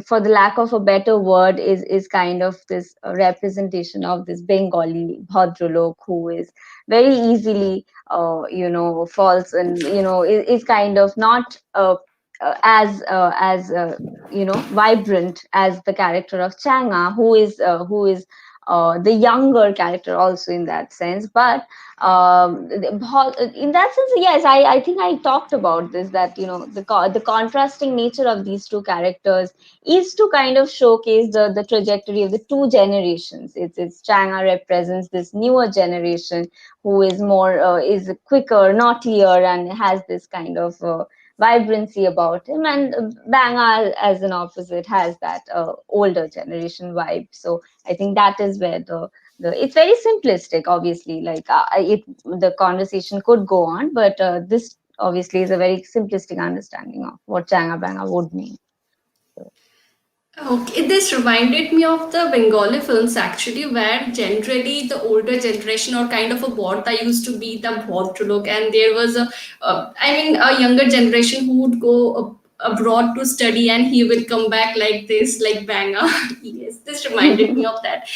for the lack of a better word, is kind of this representation of this Bengali Bhadralok, who is very easily false, and is kind of not as vibrant as the character of Changa, who is the younger character also in that sense. But in that sense, yes, I think I talked about this, that the contrasting nature of these two characters is to kind of showcase the trajectory of the two generations. It's Changa represents this newer generation, who is more is quicker, naughtier, and has this kind of vibrancy about him, and Banga as an opposite has that older generation vibe. So I think that is where the it's very simplistic, obviously. Like the conversation could go on, but this obviously is a very simplistic understanding of what Changa Banga would mean. So, Okay, this reminded me of the Bengali films actually, where generally the older generation or kind of a Bhorta used to be the Bhotralok, and there was a younger generation who would go abroad to study, and he will come back like this, like banga. Yes, this reminded me of that.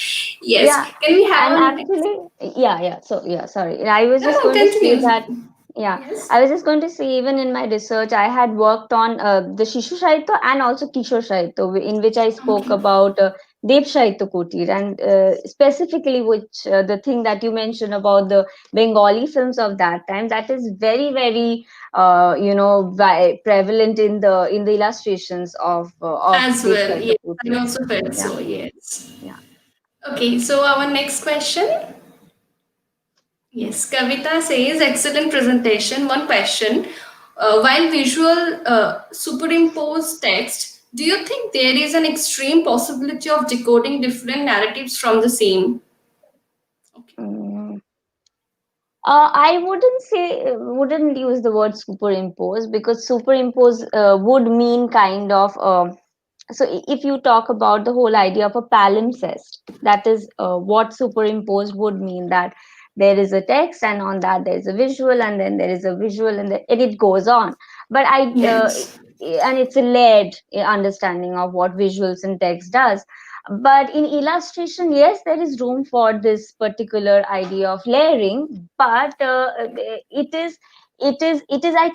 Yes, Yeah, can we have and a next? actually, yeah. So, yeah, sorry. I was No, just no, going to say continue. that, yeah, Yes. I was just going to say, even in my research, I had worked on the Shishu Sahitya and also Kishore Sahitya, in which I spoke Okay. about Dev Sahitya Kutir, and specifically, which the thing that you mentioned about the Bengali films of that time, that is very, very, prevalent in the illustrations of As Dev well, Sahitya yes, I Kutir. also felt Yeah, so. Yes. yeah. Okay, so our next question. Yes, Kavita says, excellent presentation. One question. While visual superimpose text, do you think there is an extreme possibility of decoding different narratives from the same? Okay. Mm. I wouldn't use the word superimpose, because superimpose would mean kind of if you talk about the whole idea of a palimpsest, that is what superimposed would mean, that there is a text and on that there is a visual and then there is a visual and it goes on. But Yes. and it's a layered understanding of what visuals and text does. But in illustration, yes, there is room for this particular idea of layering, but it is I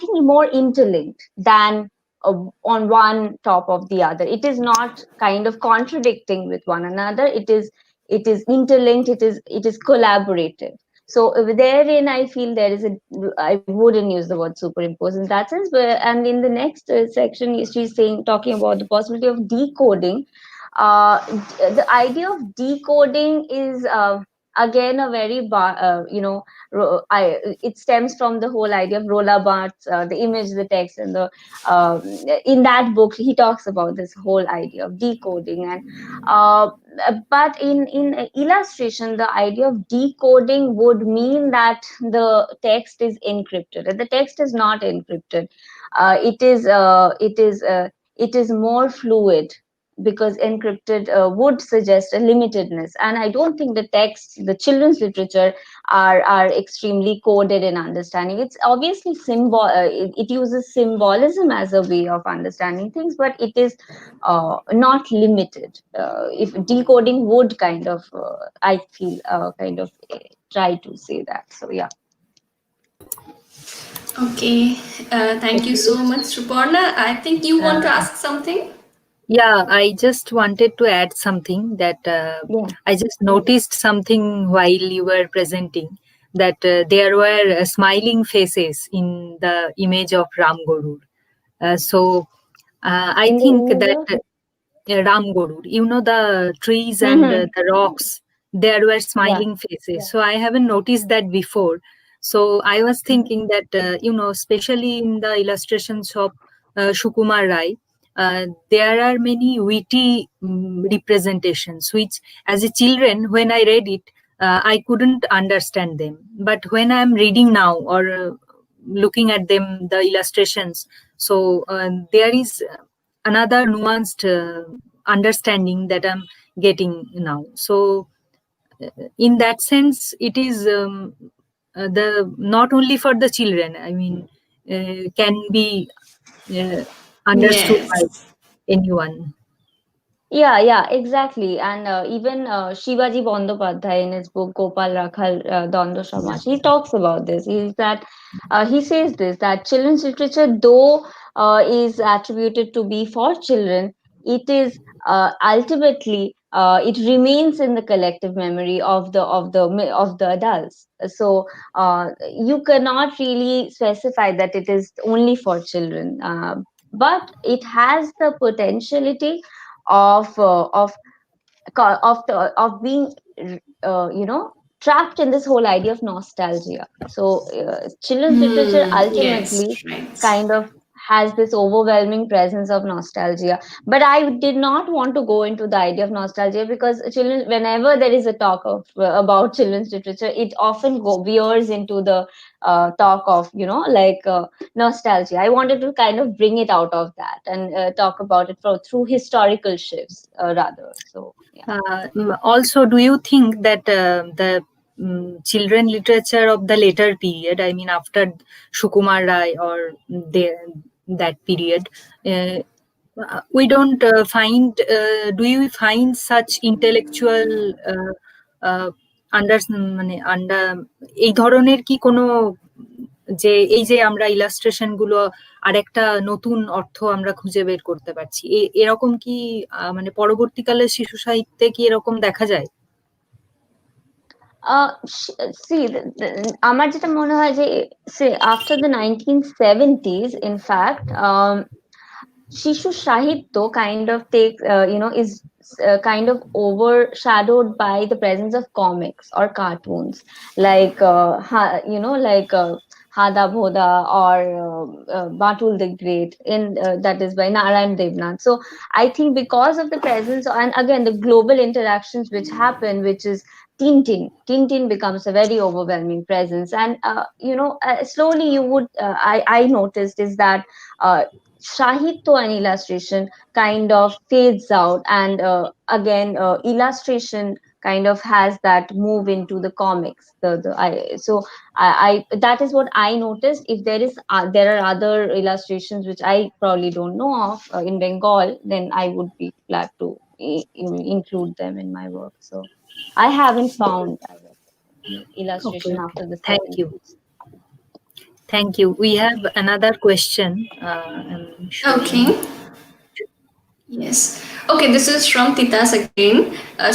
think more interlinked than on one top of the other. It is not kind of contradicting with one another. It is interlinked. It is collaborative. So therein, I feel there is a. I wouldn't use the word superimpose in that sense. But and in the next section, she's saying talking about the possibility of decoding. The idea of decoding is again a very it stems from the whole idea of Roland Barthes, the image, the text, and the in that book he talks about this whole idea of decoding. And uh, but in illustration, the idea of decoding would mean that the text is encrypted, and the text is not encrypted. It is more fluid, because encrypted would suggest a limitedness, and I don't think the texts, the children's literature, are extremely coded in understanding. It's obviously it uses symbolism as a way of understanding things, but it is not limited. If decoding would kind of I feel kind of try to say that. So yeah. Okay. Thank you so Okay. much, Suparna. I think you want to Uh, ask something? yeah, I just wanted to add something that Yeah. I just noticed something while you were presenting, that there were smiling faces in the image of Ram Gorur. I In the think image that of. Ram Gorur, the trees and Hmm. the rocks, there were Yeah. smiling faces. So I haven't noticed that before. So I was thinking that, especially in the illustrations of Shukumar Rai, there are many witty representations, which as a children, when I read it, I couldn't understand them. But when I'm reading now or looking at them, the illustrations, so there is another nuanced understanding that I'm getting now. So in that sense, it is the not only for the children. I mean, can be uh, understood by Yes. anyone. Yeah, exactly. And even Shivaji Bandyopadhyay in his book Gopal Rakhal Dando Samaj, he talks about this. He says this, that children's literature, though is attributed to be for children, it is ultimately it remains in the collective memory of the adults. So you cannot really specify that it is only for children. But it has the potentiality of being trapped in this whole idea of nostalgia. So children's literature Hmm. Yes. ultimately Right. kind of has this overwhelming presence of nostalgia. But I did not want to go into the idea of nostalgia, because children, whenever there is a talk of about children's literature, it often veers into the talk of, like nostalgia. I wanted to kind of bring it out of that and talk about it through historical shifts, rather. So yeah. Also, do you think that the children literature of the later period, I mean after Sukumar Rai or that period, we don't find, do you find such intellectual under মানে এই ধরনের কি কোনো, যে এই যে আমরা illustration গুলো আরেকটা নতুন অর্থ আমরা খুঁজে বের করতে পারছি, এরকম কি মানে পরবর্তীকালে শিশু সাহিত্যে কি এরকম দেখা যায়? See, আমার যেটা মনে হয় যে, say after the 1970s, in fact, Shishu Sahitya kind of takes, is kind of overshadowed by the presence of comics or cartoons, like, like Hada Bhoda or Batul the Great, that is by Narayan Devnath. So I think because of the presence, and again the global interactions which happen, which is Tintin becomes a very overwhelming presence, and slowly you would, I noticed is that Sahitya and illustration kind of fades out, and again illustration kind of has that move into the comics. I that is what I noticed. If there are other illustrations which I probably don't know of in Bengal, then I would be glad to include them in my work. So I haven't found any illustration Okay, after the thank you. 70s. Thank you. We have another question. I'm showing. Okay. Yes. Okay, this is from Titas again.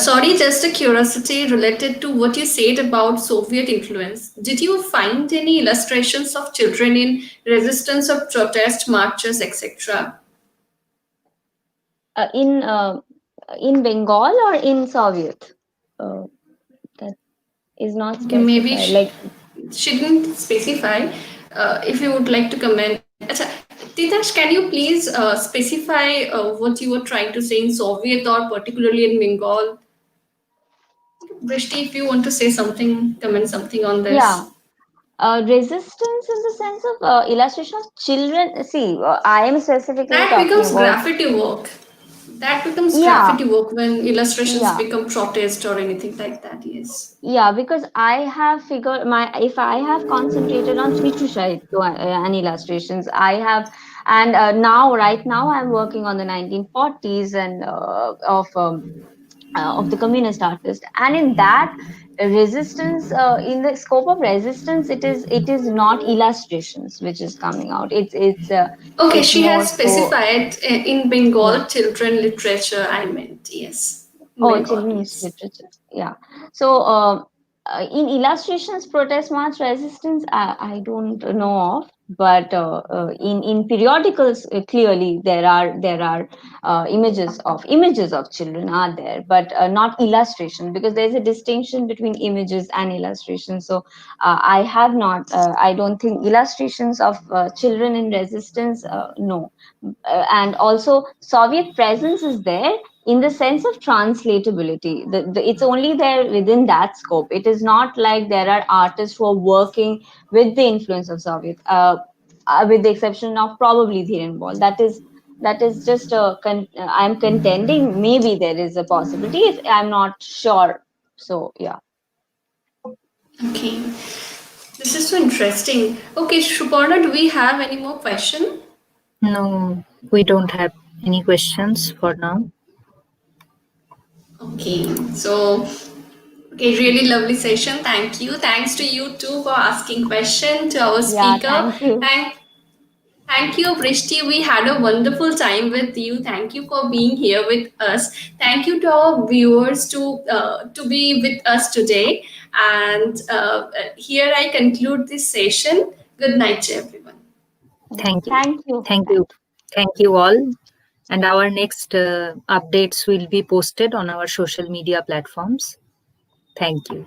Sorry, just a curiosity related to what you said about Soviet influence. Did you find any illustrations of children in resistance of protest marches, etc.? In Bengal or in Soviet? That is not Okay, maybe specified. Like, she didn't specify. If you would like to comment. Acha, Titash, can you please specify what you were trying to say in Soviet or particularly in Bengal? Brishti, if you want to say something, comment something on this. yeah, resistance in the sense of illustration of children. See, I am specifically That talking becomes about. graffiti work. That becomes Yeah, graffiti work when illustrations yeah. become protest or anything like that. Yes. Yeah, because I have figured if I have concentrated on Shishu Sahitya and illustrations, I have, and right now I'm working on the 1940s and of the communist artist, and in that resistance, in the scope of resistance, it is not illustrations which is coming out. Okay, It's she more has so. specified in Bengal Yeah. children literature. I meant yes, in Oh, Bengal, children's yes. literature. Yeah. So, in illustrations, protest march resistance, I don't know of, but in periodicals, clearly there are images of children are there, but not illustration, because there is a distinction between images and illustration. So, I have not. I don't think illustrations of children in resistance. No, and also Soviet presence is there in the sense of translatability. It's only there within that scope. It is not like there are artists who are working with the influence of Soviet, with the exception of probably Dhiren Ball. That is just I'm contending. Maybe there is a possibility. I'm not sure. So yeah. Okay, this is so interesting. Okay, Shuparna, do we have any more question? No, we don't have any questions for now. Okay, so okay, really lovely session. Thank you. Thanks to you too for asking question to our Yeah. speaker. Thank you. Thank you, Brishti. We had a wonderful time with you. Thank you for being here with us. Thank you to our viewers to be with us today. And here I conclude this session. Good night to everyone. Thank you. Thank you. Thank you. Thank you all. And our next updates will be posted on our social media platforms. Thank you.